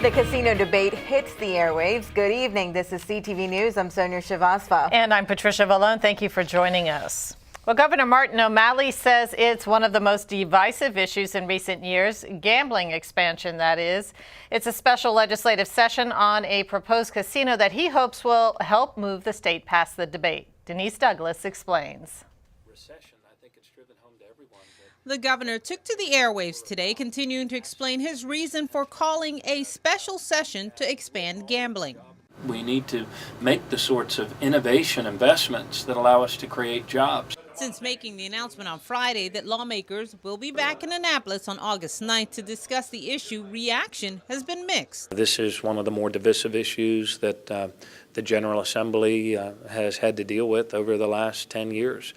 The casino debate hits the airwaves. Good evening. This is CTV News. I'm Sonia Srivastava. And I'm Patricia Vallone. Thank you for joining us. Well, Governor Martin O'Malley says it's one of the most divisive issues in recent years, gambling expansion, that is. It's a special legislative session on a proposed casino that he hopes will help move the state past the debate. Denise Douglas explains. The governor took to the airwaves today, continuing to explain his reason for calling a special session to expand gambling. We need to make the sorts of innovation investments that allow us to create jobs. Since making the announcement on Friday that lawmakers will be back in Annapolis on August 9th to discuss the issue, reaction has been mixed. This is one of the more divisive issues that the General Assembly has had to deal with over the last 10 years.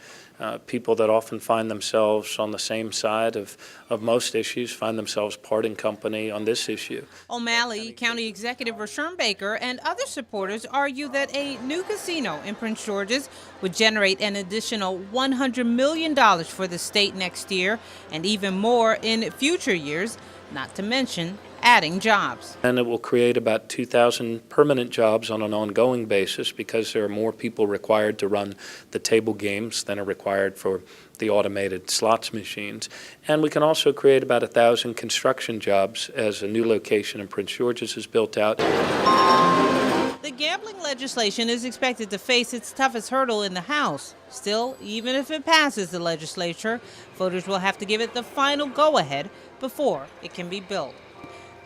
People that often find themselves on the same side of most issues find themselves parting company on this issue. O'Malley, County Executive Rashawn Baker, and other supporters argue that a new casino in Prince George's would generate an additional $100 million for the state next year and even more in future years, not to mention adding jobs. And it will create about 2,000 permanent jobs on an ongoing basis because there are more people required to run the table games than are required for the automated slots machines. And we can also create about 1,000 construction jobs as a new location in Prince George's is built out. The gambling legislation is expected to face its toughest hurdle in the House. Still, even if it passes the legislature, voters will have to give it the final go-ahead before it can be built.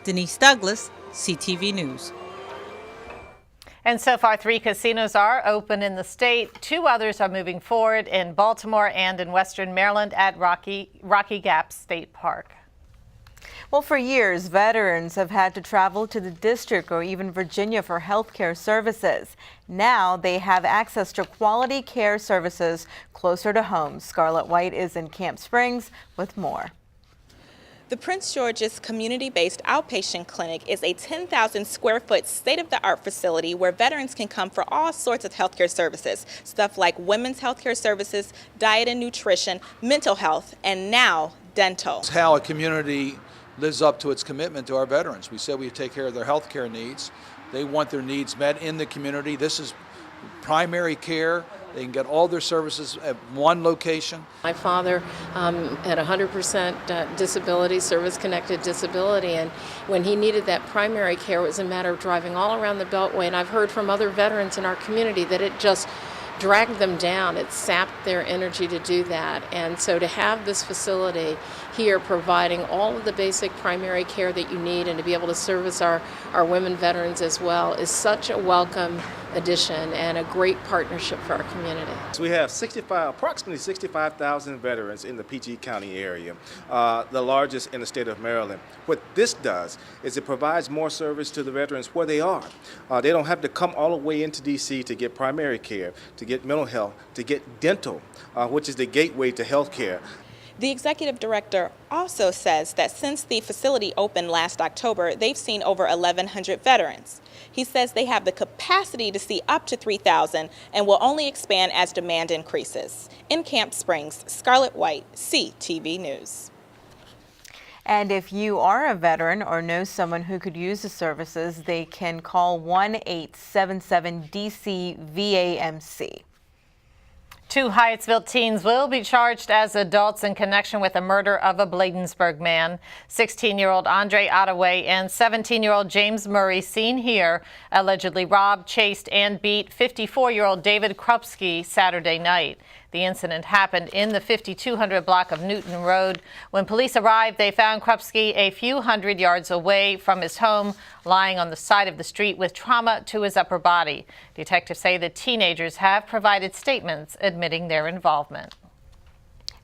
Denise Douglas, CTV News. And so far, 3 casinos are open in the state. 2 others are moving forward in Baltimore and in Western Maryland at Rocky Gap State Park. Well, for years, veterans have had to travel to the district or even Virginia for health care services. Now they have access to quality care services closer to home. Scarlett White is in Camp Springs with more. The Prince George's community-based outpatient clinic is a 10,000 square foot state-of-the-art facility where veterans can come for all sorts of healthcare services, stuff like women's healthcare services, diet and nutrition, mental health, and now dental. It's how a community lives up to its commitment to our veterans. We said we take care of their healthcare needs. They want their needs met in the community. This is primary care. They can get all their services at one location. My father had 100% disability, service-connected disability, and when he needed that primary care, it was a matter of driving all around the Beltway. And I've heard from other veterans in our community that it just dragged them down. It sapped their energy to do that. And so to have this facility here providing all of the basic primary care that you need and to be able to service our women veterans as well is such a welcome addition and a great partnership for our community. So we have approximately 65,000 veterans in the PG County area, the largest in the state of Maryland. What this does is it provides more service to the veterans where they are. They don't have to come all the way into DC to get primary care, to get mental health, to get dental, which is the gateway to health care. The executive director also says that since the facility opened last October, they've seen over 1,100 veterans. He says they have the capacity to see up to 3,000 and will only expand as demand increases. In Camp Springs, Scarlett White, CTV News. And if you are a veteran or know someone who could use the services, they can call 1-877-DC-VAMC. 2 Hyattsville teens will be charged as adults in connection with the murder of a Bladensburg man. 16-year-old Andre Ottaway and 17-year-old James Murray, seen here, allegedly robbed, chased, and beat 54-year-old David Krupski Saturday night. The incident happened in the 5200 block of Newton Road. When police arrived, they found Krupski a few hundred yards away from his home, lying on the side of the street with trauma to his upper body. Detectives say the teenagers have provided statements admitting their involvement.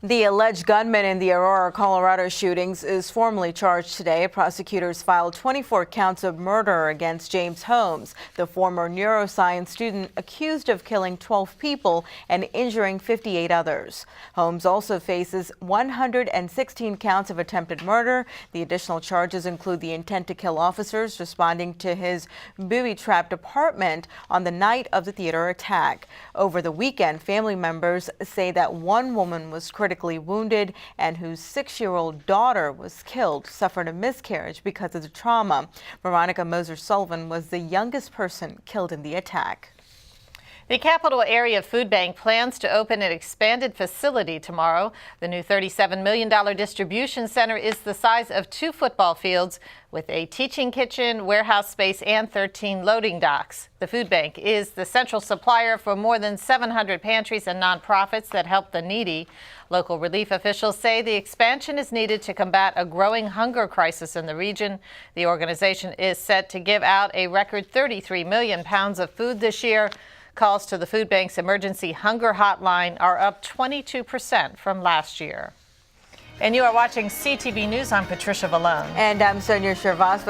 The alleged gunman in the Aurora, Colorado shootings is formally charged today. Prosecutors filed 24 counts of murder against James Holmes, the former neuroscience student accused of killing 12 people and injuring 58 others. Holmes also faces 116 counts of attempted murder. The additional charges include the intent to kill officers responding to his booby-trapped apartment on the night of the theater attack. Over the weekend, family members say that one woman was critically critically wounded and whose 6-year-old daughter was killed, suffered a miscarriage because of the trauma. Veronica Moser-Sullivan was the youngest person killed in the attack. The Capital Area Food Bank plans to open an expanded facility tomorrow. The new $37 million distribution center is the size of 2 football fields with a teaching kitchen, warehouse space, and 13 loading docks. The food bank is the central supplier for more than 700 pantries and nonprofits that help the needy. Local relief officials say the expansion is needed to combat a growing hunger crisis in the region. The organization is set to give out a record 33 million pounds of food this year. Calls to the food bank's emergency hunger hotline are up 22% from last year. And you are watching CTV News. I'm Patricia Vallone. And I'm Sonia Shervasova.